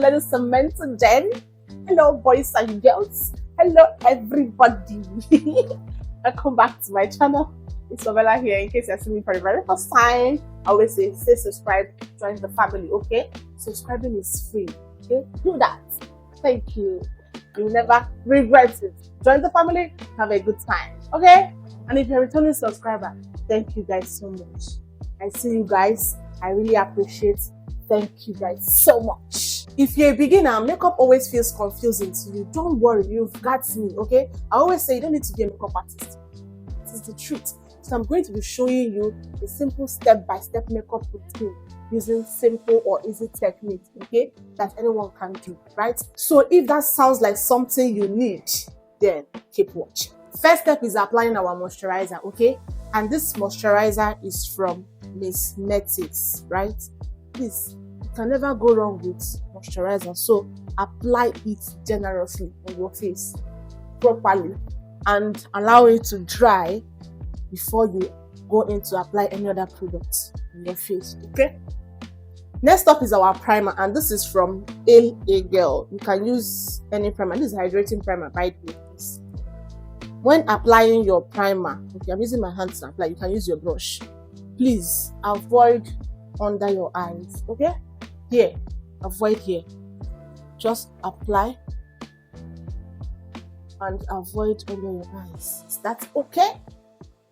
little cement then. Hello, boys and girls. Hello, everybody. Welcome back to my channel. It's Novella here. In case you're seeing me for the very first time, I always say subscribe, join the family, okay? Subscribing is free, okay? Do that. Thank you. You'll never regret it. Join the family, have a good time, okay? And if you're a returning subscriber, thank you guys so much. I see you guys. I really appreciate it. Thank you guys so much. If you're a beginner, makeup always feels confusing to you. Don't worry, you've got me, okay? I always say you don't need to be a makeup artist. This is the truth. So I'm going to be showing you a simple step-by-step makeup routine using simple or easy techniques, okay, that anyone can do, right? So if that sounds like something you need, then keep watching. First step is applying our moisturizer, okay? And this moisturizer is from Miss Metics, right? Please, you can never go wrong with moisturizer, so apply it generously on your face properly and allow it to dry before you go in to apply any other product on your face, okay? Next up is our primer, and this is from LA Girl. You can use any primer. This is hydrating primer, by the way. When applying your primer, okay, I'm using my hands to apply. You can use your brush. Please avoid under your eyes, okay? Here, avoid here. Just apply and avoid under your eyes. Is that okay?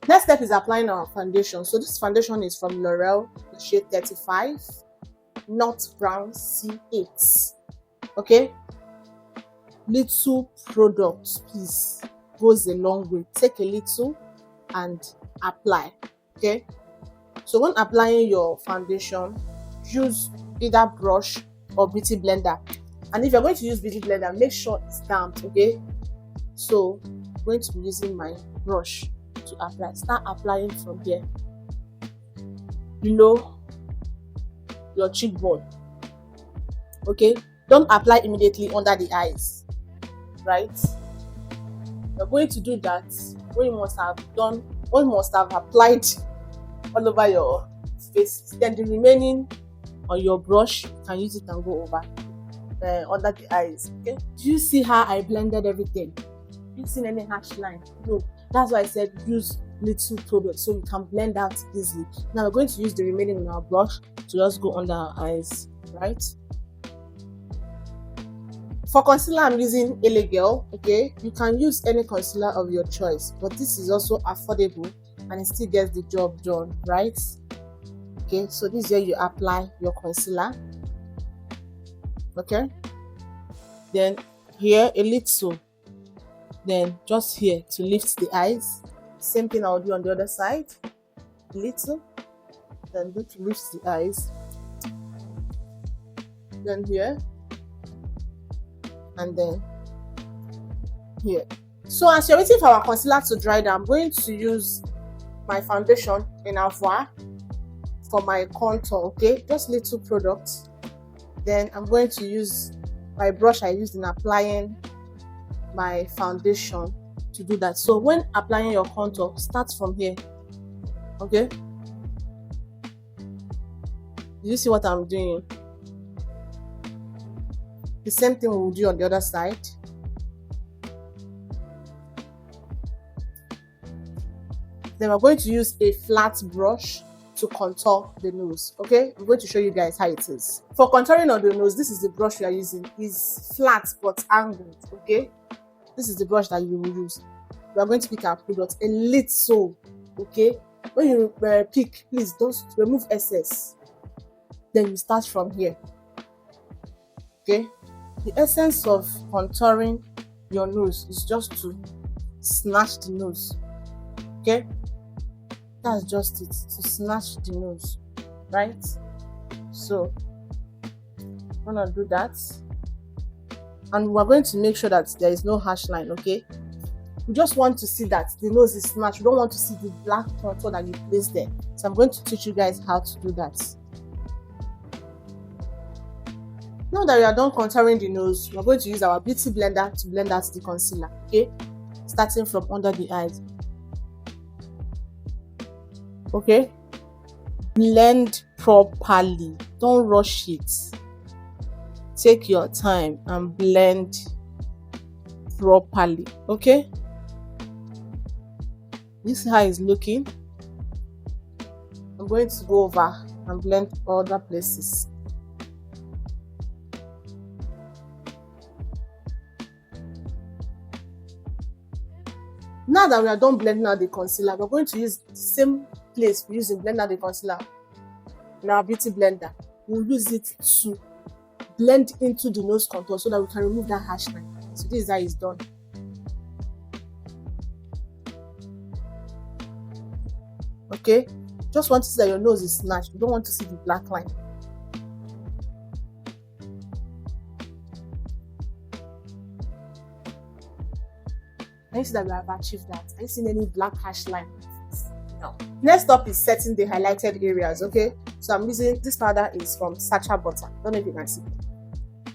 Next step is applying our foundation. So this foundation is from L'Oreal, the shade 35, Nut Brown C8. Okay? Little product, please, goes a long way. Take a little and apply. Okay? So when applying your foundation, use either brush or beauty blender. And if you're going to use beauty blender, make sure it's damp, okay? So I'm going to be using my brush to apply. Start applying from here, below your cheekbone, okay? Don't apply immediately under the eyes, right? You're going to do that when you must have applied all over your face. Then the remaining on your brush, you can use it and go over under the eyes, okay? Do you see how I blended everything? You seen any harsh line? No. That's why I said use little product so we can blend out easily. Now we're going to use the remaining on our brush to just go under our eyes, right? For concealer, I'm using LA Girl, okay? You can use any concealer of your choice, but this is also affordable and it still gets the job done, right? Okay, so this is where you apply your concealer, okay? Then here a little. Then just here to lift the eyes. Same thing I'll do on the other side. Little. Then do to lift the eyes. Then here. And then here. So as you're waiting for our concealer to dry down, I'm going to use my foundation in Avois for my contour, okay? Just little product. Then I'm going to use my brush I used in applying my foundation to do that. So when applying your contour, start from here, okay? Do you see what I'm doing? The same thing we'll do on the other side. Then we're going to use a flat brush to contour the nose, okay? I'm going to show you guys how it is. For contouring on the nose, this is the brush we are using. It's flat but angled, okay? This is the brush that you will use. We are going to pick our product a little, okay? When you pick, please don't remove excess. Then you start from here, okay? The essence of contouring your nose is just to snatch the nose, okay? That's just it, to snatch the nose, right? So I'm gonna do that. And we're going to make sure that there is no harsh line, okay? We just want to see that the nose is snatched. We don't want to see the black contour that you placed there. So I'm going to teach you guys how to do that. Now that we are done contouring the nose, we're going to use our beauty blender to blend out the concealer, okay? Starting from under the eyes. Okay? Blend properly. Don't rush it. Take your time and blend properly. Okay, this is how it's looking. I'm going to go over and blend other places. Now that we are done blending out the concealer, we're going to use the same place we use in blend out the concealer in our beauty blender. We'll use it to blend into the nose contour so that we can remove that harsh line. So this is how it's done. Okay, just want to see that your nose is snatched. You don't want to see the black line. Can you see that we have achieved that? Are you seeing any black harsh line? No. Next up is setting the highlighted areas. Okay, so I'm using this powder is from Sacha Butter. Don't know if you can see.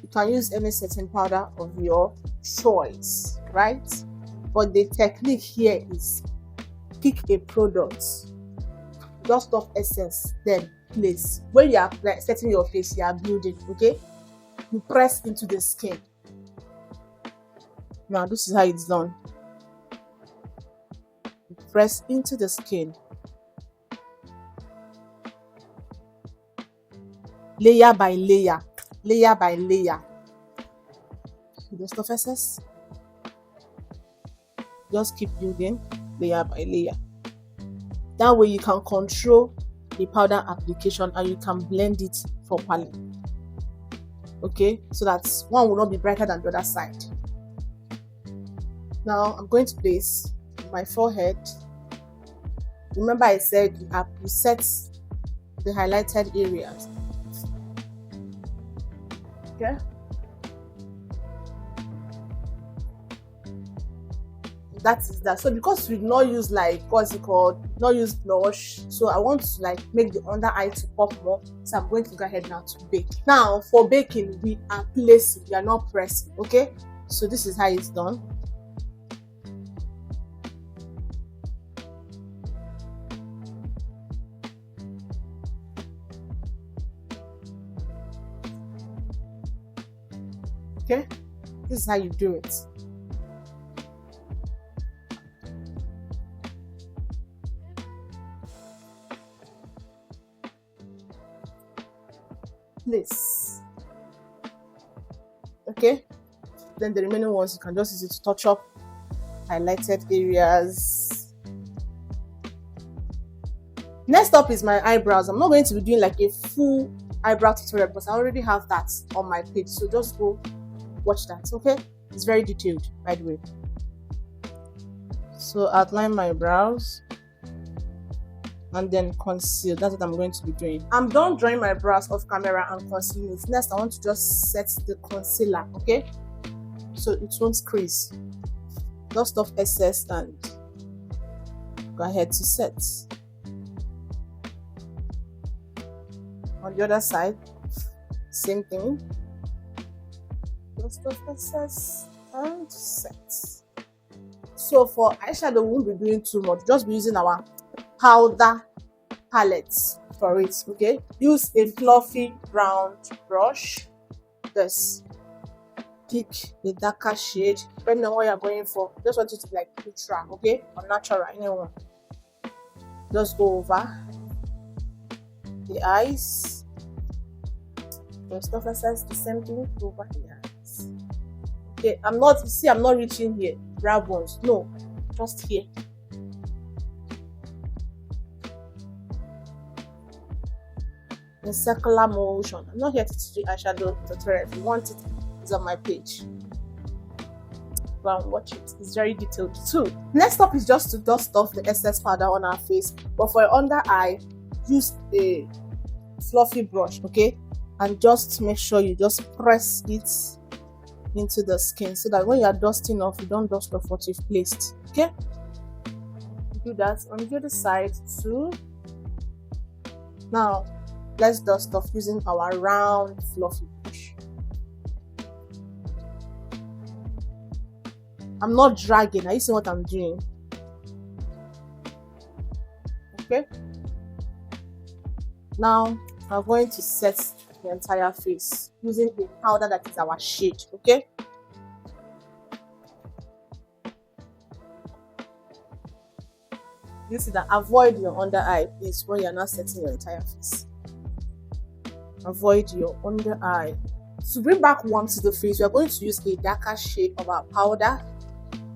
You can use any setting powder of your choice, right? But the technique here is pick a product, dust off essence, then place. When you are setting your face, you are building. Okay, you press into the skin. Now this is how it's done. Press into the skin, layer by layer, layer by layer. Dust off excess. Just keep building layer by layer. That way you can control the powder application and you can blend it properly. Okay, so that one will not be brighter than the other side. Now I'm going to place my forehead. Remember I said I preset the highlighted areas. Okay. That is that. So because we not use like what's it called, not use blush, so I want to like make the under eye to pop more. So I'm going to go ahead now to bake. Now for baking, we are placing, we are not pressing. Okay, so this is how it's done. Okay, this is how you do it. Place. Okay, then the remaining ones you can just use it to touch up highlighted areas. Next up is my eyebrows. I'm not going to be doing like a full eyebrow tutorial because I already have that on my page, so just go watch that. Okay, it's very detailed, by the way. So outline my brows and then conceal. That's what I'm going to be doing. I'm done drawing my brows off camera and concealing it. Next I want to just set the concealer. Okay, so it won't crease. Dust off excess and go ahead to set. On the other side, same thing. Dust off excess and set. So for eyeshadow, we won't be doing too much. Just be using our powder palette for it. Okay, use a fluffy round brush. Just pick a darker shade depending on what you're going for. Just want it to be like neutral, okay, or natural, anyone. Just go over the eyes. Just off excess, the same thing over the eyes. Okay, I'm not reaching here, grab ones, no, just here. In circular motion. I'm not here to teach you eyeshadow tutorial. If you want it, it's on my page. Go and watch it. It's very detailed too. Next up is just to dust off the excess powder on our face. But for your under eye, use a fluffy brush, okay? And just make sure you just press it into the skin so that when you are dusting off, you don't dust off what you've placed. Okay? Do that on the other side too. Now let's dust off using our round fluffy brush. I'm not dragging. Are you seeing what I'm doing? Okay. Now I'm going to set the entire face using the powder that is our shade. Okay. You see that avoid your under eye, please, when you're not setting your entire face. Avoid your under eye. To bring back warmth to the face, we are going to use a darker shade of our powder,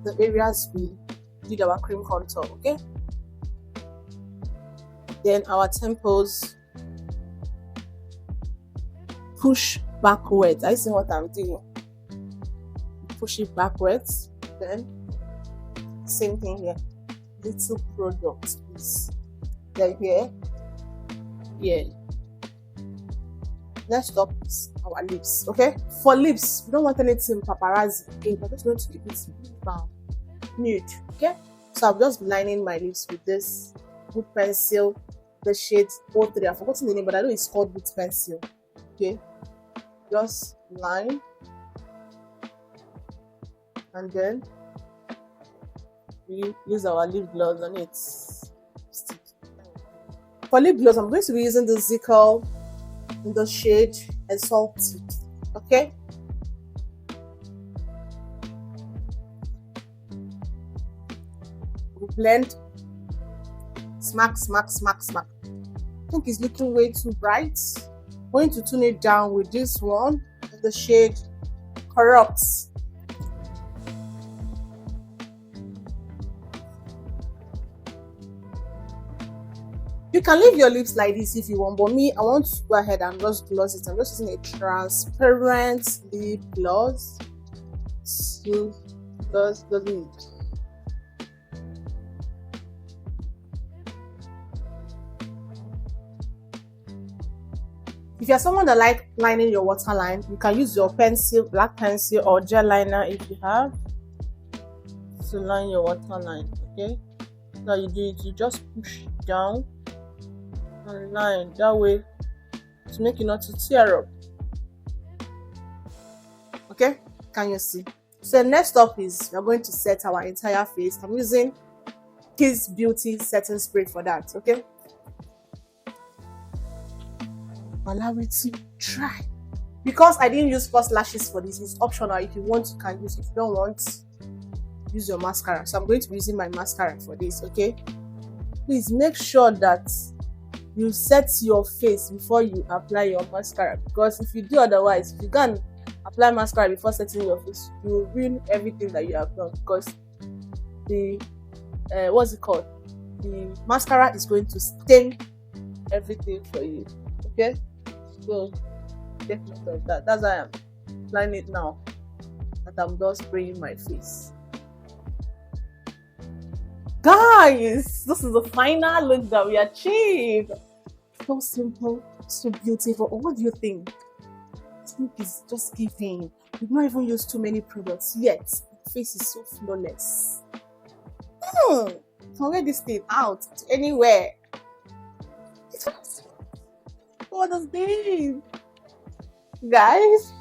the areas we did our cream contour. Okay. Then our temples, push backwards. I see what I'm doing. Push it backwards. Then same thing here. Little product, please. Then here. Next up is our lips. Okay. For lips, we don't want anything paparazzi. Okay, we're just going to keep it nude. Okay. So I'm just lining my lips with this wood pencil. The shade 03. I've forgotten the name, but I know it's called wood pencil. Okay. Just line. And then we use our lip gloss on it. For lip gloss, I'm going to be using the Zickle in the shade Salty. Okay. We blend. Smack. I think it's looking way too bright. Going to tone it down with this one, the shade Corrupts. You can leave your lips like this if you want, but me, I want to go ahead and just gloss it. I'm just using a transparent lip gloss to gloss the lips. If you're someone that like lining your waterline, you can use your pencil, black pencil or gel liner if you have, to line your waterline. Okay, now you do it, you just push down and line that way to make it not to tear up. Okay, can you see? So next up is we're going to set our entire face. I'm using Kiss Beauty setting spray for that. Okay, allow it to dry. Because I didn't use false lashes for this, it's optional. If you want, you can use. If you don't want, use your mascara. So I'm going to be using my mascara for this. Okay, please make sure that you set your face before you apply your mascara, because if you do otherwise, if you can apply mascara before setting your face, you will ruin everything that you have done, because the what's it called, the mascara is going to stain everything for you. Okay, so take note of that. That's why I'm applying it now that I'm just spraying my face. Guys, this is the final look that we achieved. So simple, so beautiful. Or what do you think? This look is just giving. We've not even used too many products yet. The face is so flawless. Can wear this thing out to anywhere. What is this? Guys,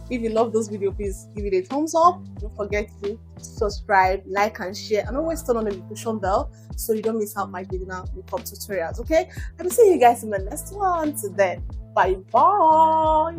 if you love this video, please give it a thumbs up. Don't forget to subscribe, like and share, and always turn on the notification bell so you don't miss out my beginner makeup tutorials. Okay, I will see you guys in the next one. Till then, bye bye.